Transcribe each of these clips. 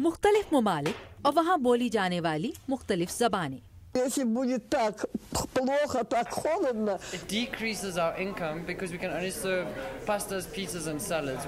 مختلف ممالک اور وہاں بولی جانے والی مختلف زبانیں. Если будет так плохо, так холодно, it decreases our income because we can only serve pastas, pizzas and salads.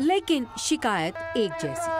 لیکن شکایت ایک جیسی،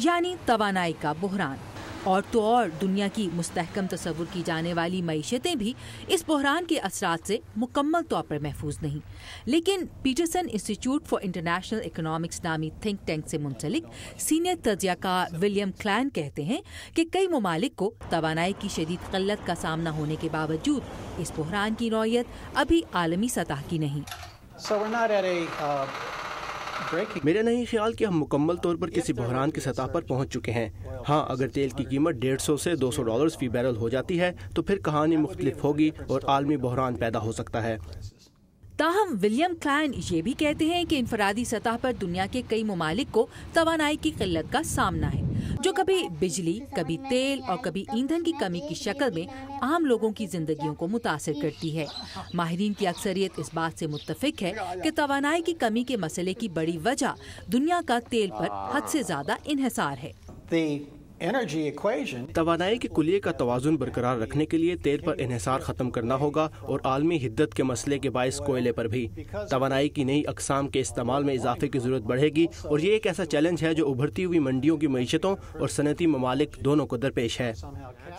یعنی توانائی کا بحران. اور تو اور دنیا کی مستحکم تصور کی جانے والی معیشتیں بھی اس بحران کے اثرات سے مکمل طور پر محفوظ نہیں. لیکن Peterson Institute for International Economics نامی تھنک ٹینک سے منسلک سینئر تجزیہ کار ولیم کلائن کہتے ہیں کہ کئی ممالک کو توانائی کی شدید قلت کا سامنا ہونے کے باوجود اس بحران کی نوعیت ابھی عالمی سطح کی نہیں. میرا نہیں خیال کہ ہم مکمل طور پر کسی بحران کی سطح پر پہنچ چکے ہیں. ہاں، اگر تیل کی قیمت $150 سے $200 فی بیرل ہو جاتی ہے تو پھر کہانی مختلف ہوگی اور عالمی بحران پیدا ہو سکتا ہے. تاہم ولیم کلائن یہ بھی کہتے ہیں کہ انفرادی سطح پر دنیا کے کئی ممالک کو توانائی کی قلت کا سامنا ہے، جو کبھی بجلی، کبھی تیل اور کبھی ایندھن کی کمی کی شکل میں عام لوگوں کی زندگیوں کو متاثر کرتی ہے. ماہرین کی اکثریت اس بات سے متفق ہے کہ توانائی کی کمی کے مسئلے کی بڑی وجہ دنیا کا تیل پر حد سے زیادہ انحصار ہے. توانائی کے کلیے کا توازن برقرار رکھنے کے لیے تیل پر انحصار ختم کرنا ہوگا اور عالمی حدت کے مسئلے کے باعث کوئلے پر بھی. توانائی کی نئی اقسام کے استعمال میں اضافے کی ضرورت بڑھے گی اور یہ ایک ایسا چیلنج ہے جو ابھرتی ہوئی منڈیوں کی معیشتوں اور صنعتی ممالک دونوں کو درپیش ہے.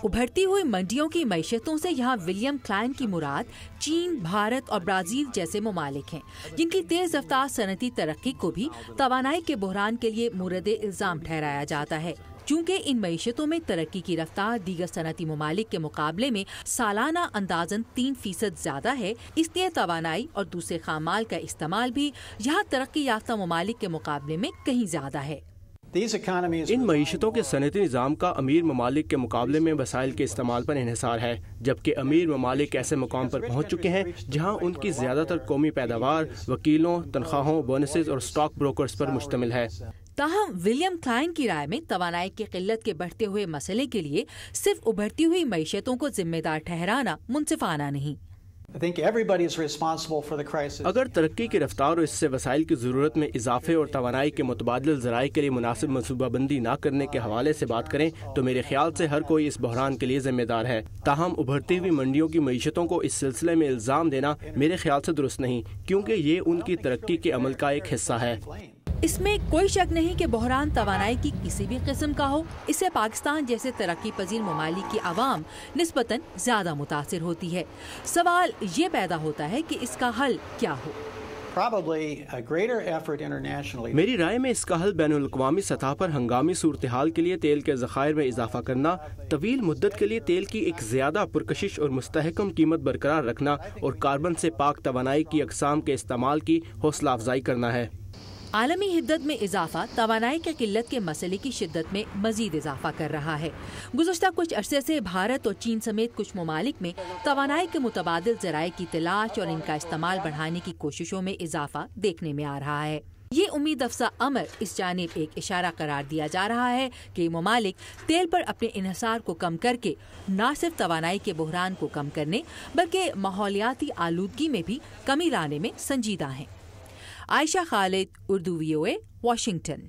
ابھرتی ہوئی منڈیوں کی معیشتوں سے یہاں ولیم کلائن کی مراد چین، بھارت اور برازیل جیسے ممالک ہیں، جن کی تیز رفتار صنعتی ترقی کو بھی توانائی کے بحران کے لیے مورد الزام ٹھہرایا جاتا ہے. چونکہ ان معیشتوں میں ترقی کی رفتار دیگر صنعتی ممالک کے مقابلے میں سالانہ اندازاً 3% زیادہ ہے، اس لیے توانائی اور دوسرے خام مال کا استعمال بھی یہاں ترقی یافتہ ممالک کے مقابلے میں کہیں زیادہ ہے. ان معیشتوں کے صنعتی نظام کا امیر ممالک کے مقابلے میں وسائل کے استعمال پر انحصار ہے، جبکہ امیر ممالک ایسے مقام پر پہنچ چکے ہیں جہاں ان کی زیادہ تر قومی پیداوار وکیلوں، تنخواہوں، بونسز اور اسٹاک بروکرز پر مشتمل ہے. تاہم ولیم کلائن کی رائے میں توانائی کی قلت کے بڑھتے ہوئے مسئلے کے لیے صرف ابھرتی ہوئی معیشتوں کو ذمہ دار ٹھہرانا منصفانہ نہیں. اگر ترقی کی رفتار اور اس سے وسائل کی ضرورت میں اضافے اور توانائی کے متبادل ذرائع کے لیے مناسب منصوبہ بندی نہ کرنے کے حوالے سے بات کریں تو میرے خیال سے ہر کوئی اس بحران کے لیے ذمہ دار ہے. تاہم ابھرتی ہوئی منڈیوں کی معیشتوں کو اس سلسلے میں الزام دینا میرے خیال سے درست نہیں، کیونکہ یہ ان کی ترقی کے عمل کا ایک حصہ ہے. اس میں کوئی شک نہیں کہ بحران توانائی کی کسی بھی قسم کا ہو، اس سے پاکستان جیسے ترقی پذیر ممالک کی عوام نسبتاً زیادہ متاثر ہوتی ہے. سوال یہ پیدا ہوتا ہے کہ اس کا حل کیا ہو. میری رائے میں اس کا حل بین الاقوامی سطح پر ہنگامی صورتحال کے لیے تیل کے ذخائر میں اضافہ کرنا، طویل مدت کے لیے تیل کی ایک زیادہ پرکشش اور مستحکم قیمت برقرار رکھنا اور کاربن سے پاک توانائی کی اقسام کے استعمال کی حوصلہ افزائی کرنا ہے. عالمی حدت میں اضافہ توانائی کی قلت کے مسئلے کی شدت میں مزید اضافہ کر رہا ہے. گزشتہ کچھ عرصے سے بھارت اور چین سمیت کچھ ممالک میں توانائی کے متبادل ذرائع کی تلاش اور ان کا استعمال بڑھانے کی کوششوں میں اضافہ دیکھنے میں آ رہا ہے. یہ امید افزا امر اس جانب ایک اشارہ قرار دیا جا رہا ہے کہ ممالک تیل پر اپنے انحصار کو کم کر کے نہ صرف توانائی کے بحران کو کم کرنے بلکہ ماحولیاتی آلودگی میں بھی کمی لانے میں سنجیدہ ہیں. عائشہ خالد، اردو VOA، واشنگٹن.